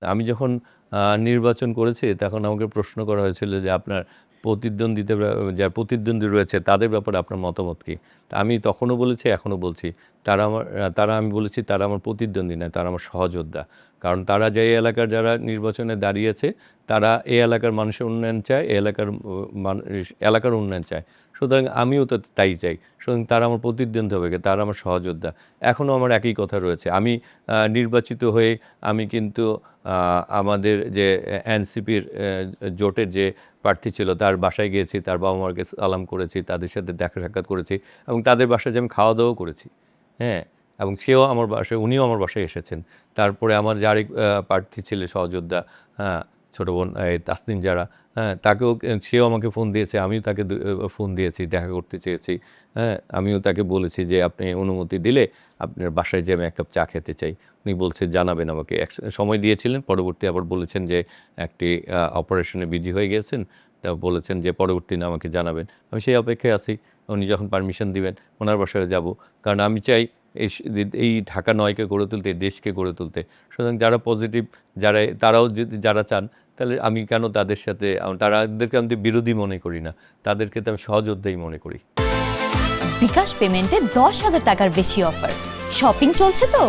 আমি যখন নির্বাচন করেছি তখন আমাকে প্রশ্ন করা হয়েছিল যে আপনার প্রতিদ্বন্দ্বিতা যারা প্রতিদ্বন্দ্বী রয়েছে তাদের ব্যাপারে আপনার মতামত কী? তা আমি তখনও বলেছি, এখনও বলছি। তারা আমি বলেছি তারা আমার প্রতিদ্বন্দ্বী নয়, তারা আমার সহযোদ্ধা। কারণ তারা যে এলাকার যারা নির্বাচনে দাঁড়িয়েছে, তারা এই এলাকার মানুষের উন্নয়ন চায়, এই এলাকার এলাকার উন্নয়ন চায়। সুতরাং আমিও তো তাই চাই। সুতরাং তারা আমার প্রতিদ্বন্দ্বী হবে কি? তারা আমার সহযোদ্ধা। এখনও আমার একই কথা রয়েছে। আমি নির্বাচিত হয়ে আমি কিন্তু আমাদের যে এনসিপির জোটের যে প্রার্থী ছিল তার বাসায় গিয়েছি, তার বাবা-মাকে সালাম করেছি, তাদের সাথে দেখা সাক্ষাৎ করেছি এবং তাদের বাসায় যে আমি খাওয়া-দাওয়াও করেছি। হ্যাঁ? এবং সেও আমার বাসায়, উনিও আমার বাসায় এসেছেন। তারপরে আমার যে আরেক প্রার্থী ছিল সহযোদ্ধা, হ্যাঁ? ছোট বোন তাসনিম যারা, হ্যাঁ? তাকেও সেও আমাকে ফোন দিয়েছে, আমিও তাকে ফোন দিয়েছি, দেখা করতে চেয়েছি। হ্যাঁ? আমিও তাকে বলেছি যে আপনি অনুমতি দিলে আপনার বাসায় যেয়ে আমি ১ কাপ চা খেতে চাই। উনি বলছে জানাবেন আমাকে। সময় দিয়েছিলেন, পরবর্তী আবার বলেছেন যে একটি অপারেশনে বিজি হয়ে গিয়েছেন। তা বলেছেন যে পরবর্তীতে আমাকে জানাবেন। আমি সেই অপেক্ষায় আছি। উনি যখন পারমিশন দিবেন ওনার বাসায় যাব। কারণ আমি চাই এই ঢাকা ৯-কে গড়ে তুলতে, এই দেশকে গড়ে তুলতে। সুতরাং যারা পজিটিভ, তারাও যদি যারা চান, তাহলে আমি কেন তাদের সাথে তাদেরকে আমি তো বিরোধী মনে করি না। তাদেরকে তো আমি সহযোদ্ধাই মনে করি। বিকাশ পেমেন্টে ১০,০০০ টাকার বেশি অফার। শপিং চলছে তো?